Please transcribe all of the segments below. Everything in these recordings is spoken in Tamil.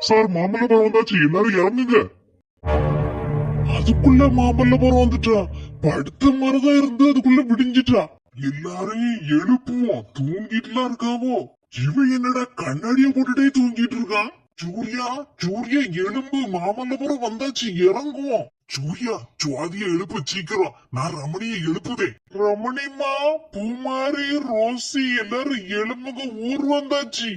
சார் மாமல்லபுரம் வந்தாச்சு, எல்லாரும் இறங்குங்க. அதுக்குள்ள மாமல்லபுரம் வந்துட்டா, படுத்த மாதிரிதான் இருந்து அதுக்குள்ள விடிஞ்சிட்டா. எல்லாரையும் எழுப்புவோம், தூங்கிட்டுலாம் இருக்காவோ. இவன் என்னடா கண்ணாடிய போட்டுட்டே தூங்கிட்டு இருக்கான். சூர்யா சூர்யா எலும்பு, மாமல்லபுரம் வந்தாச்சு, இறங்குவோம். சூர்யா சுவாதிய எழுப்பு சீக்கிரம், நான் ரமணிய எழுப்புதேன். ரமணிமா, பூமாரி, ரோசி எல்லாரும் எழுப்புங்க, ஊர் வந்தாச்சு.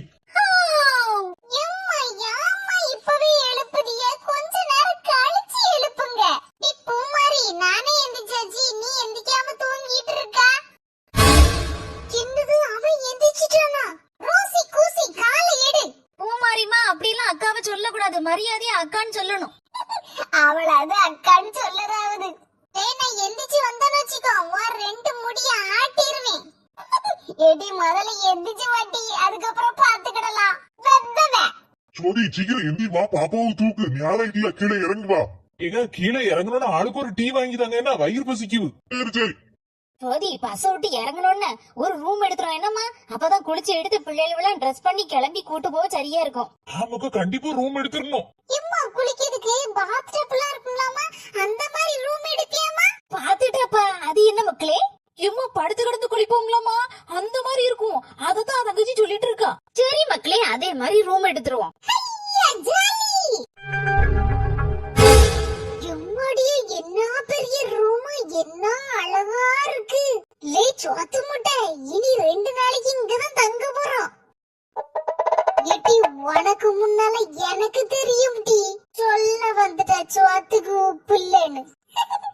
சொல்லக்கூடாது, மரியாதையா அக்கான்னு சொல்லணும். அவள அது அக்கான்னு சொல்லறாவது. நான் எந்திரிச்சு வந்தானு வச்சுக்கோ, ரெண்டு முடிய ஆட்டிருவேன். எடி முதல்ல எந்திரிச்சு வாட்டி, அதுக்கப்புறம் பாத்துக்கிடலாம். சோதி சீக்கிரம் எந்திரிமா, பாப்பாவை தூக்கு. ஞானம் இல்ல, கீழே இறங்கி வா. ஏங்க கீழே இறங்கணும்னு ஆளுக்கு ஒரு டீ வாங்கி தாங்க, என்ன வயிறு பசிக்குது. சரி சரி. சோதி பஸ் விட்டு இறங்கணும்னு ஒரு ரூம் எடுத்துரும் என்னம்மா, அப்பதான் குளிச்சு எடுத்து பிள்ளைகளெல்லாம் ட்ரெஸ் பண்ணி கிளம்பி கூட்டு போக சரியா இருக்கும். ஆமாக்கா, கண்டிப்பா ரூம் எடுத்துடணும். எம்மா குளிக்கிறதுக்கு பாத்டப்லாம் இருக்கும்லாமா, அந்த மாதிரி ரூம் எடுப்பியாமா? பாத்துட்டப்பா, அது என்ன மக்களே, எம்மா படுத்து கிடந்து குளிப்போங்களாமா, அந்த மாதிரி இருக்கும். அததான் தங்கச்சி சொல்லிட்டு இருக்கா. சரி மக்களே, அதே மாதிரி ரூம் எடுத்துருவோம். என்ன பெரிய ரூம், என்ன அழகா இருக்கு. லே சோத்து முட்டை, இனி 2 நாளைக்கு இங்கதான் தங்க போறோம். எட்டி உனக்கு முன்னால எனக்கு தெரியும் டி, சொல்ல வந்துட்ட சோத்துக்கு உப்பு இல்லைன்னு.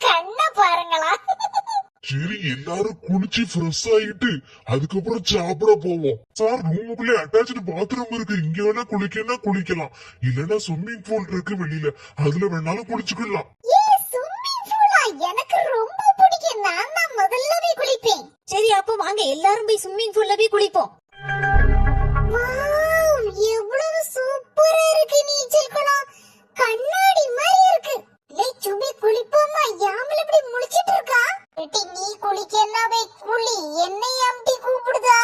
கண்ண பாருங்களா. சரி, எல்லாரும் குளிச்சு ஃப்ரெஷ் ஆயிட்டு அதுக்கப்புறம் சாப்பிட போவோம். சார் ரூமுக்குள்ளே அட்டாச்சு பாத்ரூம் இருக்கு, இங்க வேணா குளிக்கனா குளிக்கலாம், இல்லன்னா ஸ்விம்மிங் பூல் இருக்கு வெளியில, அதுல வேணாலும் குளிச்சுக்கலாம். எனக்கு ரொம்ப பிடிக்கும், நான் தான் முதல்ல போய் குளிப்பேன். சரி அப்ப வாங்க எல்லாரும் போய் ஸ்விம்மிங் பூல்ல போய் குளிப்போம். வாவ், எவ்வளவு சூப்பரா இருக்கு நீச்சல் குளம், கண்ணாடி மாதிரி இருக்கு. லே சுபி குளிப்போமா, யாமல இப்படி முழிச்சிட்டு இருக்கா. ஏட்டி நீ குளிக்கன்னா போய் குளி, என்னை அம்டி கூப்பிடுதா.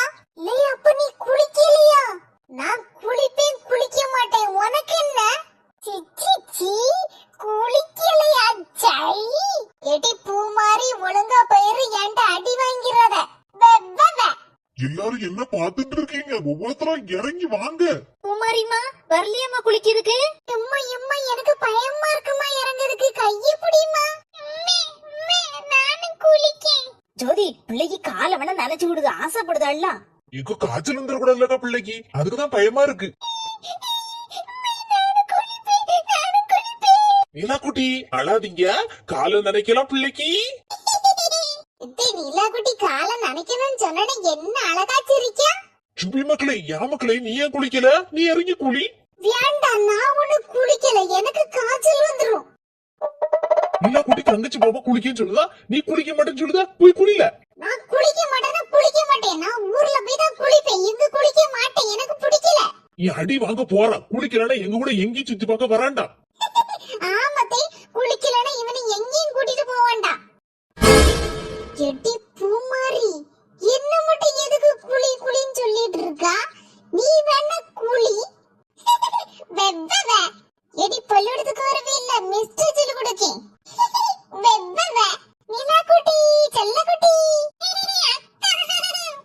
லே அப்ப நீ குளிக்கலையா? நான் குளிப்பேன், குளிக்க மாட்டேன், உனக்கு என்ன? சிச்சி சி, குளிக்கலையா? சை ஏட்டி பூமாரி, ஒழுங்கா பயிரு, ஏன்டா அடி வாங்கிறத. எல்லாரும் என்ன பாத்துட்டு இருக்கீங்க? ஒவ்வொருத்தரும் இறங்கி வாங்க. பூமாரிமா வரலையம்மா குளிக்கிறதுக்கு? எம்மா எம்மா, எனக்கு பயமா இருக்குமா இறங்குறதுக்கு, கையை பிடிமா. நானும் குளிக்கேன். ஜோதி பிள்ளைக்கு காலை வேணா நனைச்சு விடுது, ஆசைப்படுதாள்ல. எங்க காய்ச்சல் வந்துட கூட இல்லக்கா பிள்ளைக்கு, அதுக்குதான் பயமா இருக்கு. நீலா குட்டி அழாதீங்க, காலை நினைக்கலாம் பிள்ளைக்கு. நீலா குட்டி காலை நினைக்கணும்னு சொன்ன, என்ன அழகா சிரிக்கா. சுபி மக்களே, யா மக்களே, நீ ஏன் குளிக்கல? நீ இறங்கி குளி. வேண்டாம், நான் ஒண்ணு குளிக்கல, எனக்கு காய்ச்சல் வந்துரும். நீலா குட்டி தங்கச்சி பாப்பா குளிக்கன்னு சொல்லுதா, நீ குளிக்க மாட்டேன்னு சொல்லுதா, போய் குளில. நான் குளிக்க மாட்டேன், நான் ஊர்ல போய் தான் குளிப்பேன், இங்க குளிக்க மாட்டேன், எனக்கு பிடிக்கல. நீ அடி வாங்க போற, குளிக்கலன்னா எங்க கூட எங்கேயும் சுத்தி பார்க்க வராண்டா. ஆமத்தை, குளிக்கலன்னா இவனை எங்கேயும் கூட்டிட்டு போவான்டா. எட்டி பூமாரி, என்ன மட்டும் எதுக்கு குளி குளின்னு சொல்லிட்டு இருக்கா? நீ வேணா குளி. எடி பள்ளிக்கூடத்துக்கு வரவே இல்ல, மிஸ்டர் சொல்லி கொடுக்கேன். நிலா குட்டி, செல்ல குட்டி,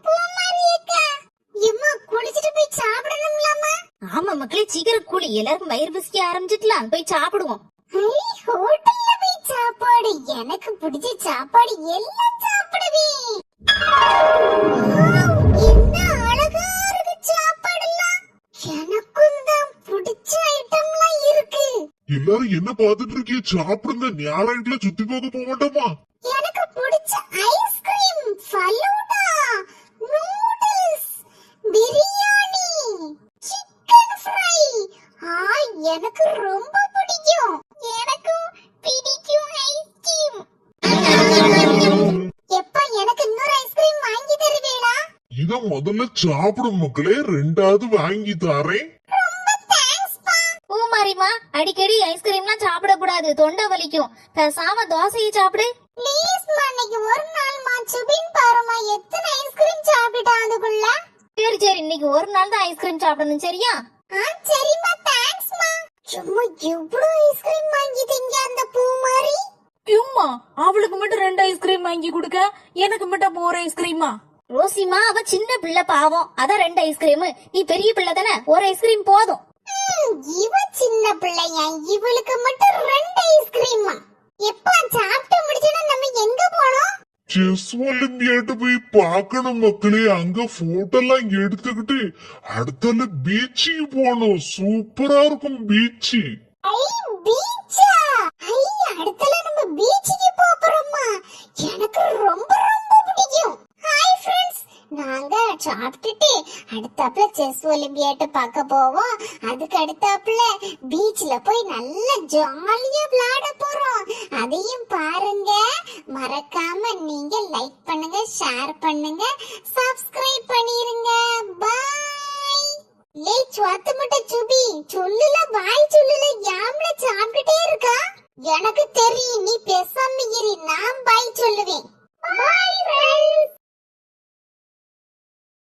பூமாரி அக்கா, எம்மா குளிச்சிட்டு போய் சாப்பிடணும்லாமா? ஆமா மக்களே, சீக்கிரம் குளி, எல்லாருக்கும் வயிறு பசிக்க ஆரம்பிச்சிடலாம், போய் சாப்பிடுவோம். ஹோட்டல்ல போய் சாப்பாடு, எனக்கு பிடிச்ச சாப்பாடு எல்லாம் சாப்பிடுவேன். என்ன அழகா இருக்கு சாப்பாடுலாம், எனக்கும் தான் பிடிச்ச ஐட்டம்லாம் இருக்கு. எல்லாரும் என்ன பாத்துட்டு இருக்கீங்க? சாப்பிடுங்க, ஞாயிற்றுல சுத்தி பார்க்க போக மாட்டோமா? எனக்கு பிடிச்ச ice cream, falooda, noodles, biryani, chicken fry, எனக்கு ரொம்ப பிடிக்கும். எனக்கும் பிடிக்கும் ஐஸ்கிரீம். எப்ப எனக்கு இன்னொரு ஐஸ்கிரீம் வாங்கி தருவீங்களா? இத முதல்ல சாப்பிடும் மக்களே, ரெண்டாவது வாங்கி தாரேன். ரொம்ப தேங்க்ஸ் பா. பூமாரிமா அடிக்கடி ஐஸ்கிரீம்லாம் சாப்பிட கூடாது, தொண்டை வலிக்கும். பேசாம தோசையை சாப்பிடு. ப்ளீஸ் மா, இன்னைக்கு ஒரு நாள் மா, சுபின் பாருமா எத்தனை ஐஸ்கிரீம் சாப்பிட்டான் அதுக்குள்ள. சரி சரி, இன்னைக்கு ஒரு நாள் தான் ஐஸ்கிரீம் சாப்பிடணும், சரியா? சரிம்மா, தேங்க்ஸ் மா. சும்மா எவ்வளவு ஐஸ்கிரீம் வாங்கி திங்க அந்த பூ மாதிரி. எம்மா அவளுக்கு மட்டும் 2 ஐஸ்கிரீம் வாங்கி கொடுக்க, எனக்கு மட்டும் அப்ப 1 ஐஸ்கிரீமா? ரோசிமா அவ சின்ன பிள்ளை பாவம், அதான் 2 ஐஸ்கிரீம். நீ பெரிய பிள்ளை தானே, 1 ஐஸ்கிரீம் போதும். இவ சின்ன பிள்ளையா, இவளுக்கு மட்டும் 2 ஐஸ்கிரீமா? எப்ப சாப்பிட்டு முடிச்சனா நம்ம எங்க போனோம்? செஸ் ஒலிம்பியாட்ட போய் பார்க்கணும் மக்களே. அங்க போட்டோ எல்லாம் எடுத்துக்கிட்டு அடுத்தால பீச்சுக்கு போகணும். சூப்பரா இருக்கும் பீச்சு. ஐ பீச்சா? ஐ அடுத்தல நம்ம பீச்சுக்கு போறோமா? எனக்கு ரொம்ப ரொம்ப பிடிக்கும். ஹாய் ஃப்ரெண்ட்ஸ், நாங்க சாப்பிட்டுட்டு அடுத்தாப்புல செஸ் ஒலிம்பியாட்ட பார்க்க போவோம். அதுக்கு அடுத்தாப்புல பீச்ல போய் நல்லா ஜாலியா விளையாட போறோம். அதையும் பாருங்க. மறக்காம நீங்க லைக் பண்ணுங்க, ஷேர் பண்ணுங்க, சப்ஸ்கிரைப் பண்ணிருங்க. பாய். லே சுவாத்து முட்டை சுபி, சொல்லுல பாய் சொல்லுல, யாம்ல சாப்பிட்டுட்டே இருக்கா? எனக்கு தெரியும், நீ பேசாம இரு, நான் பாய் சொல்லுவேன். பாய்.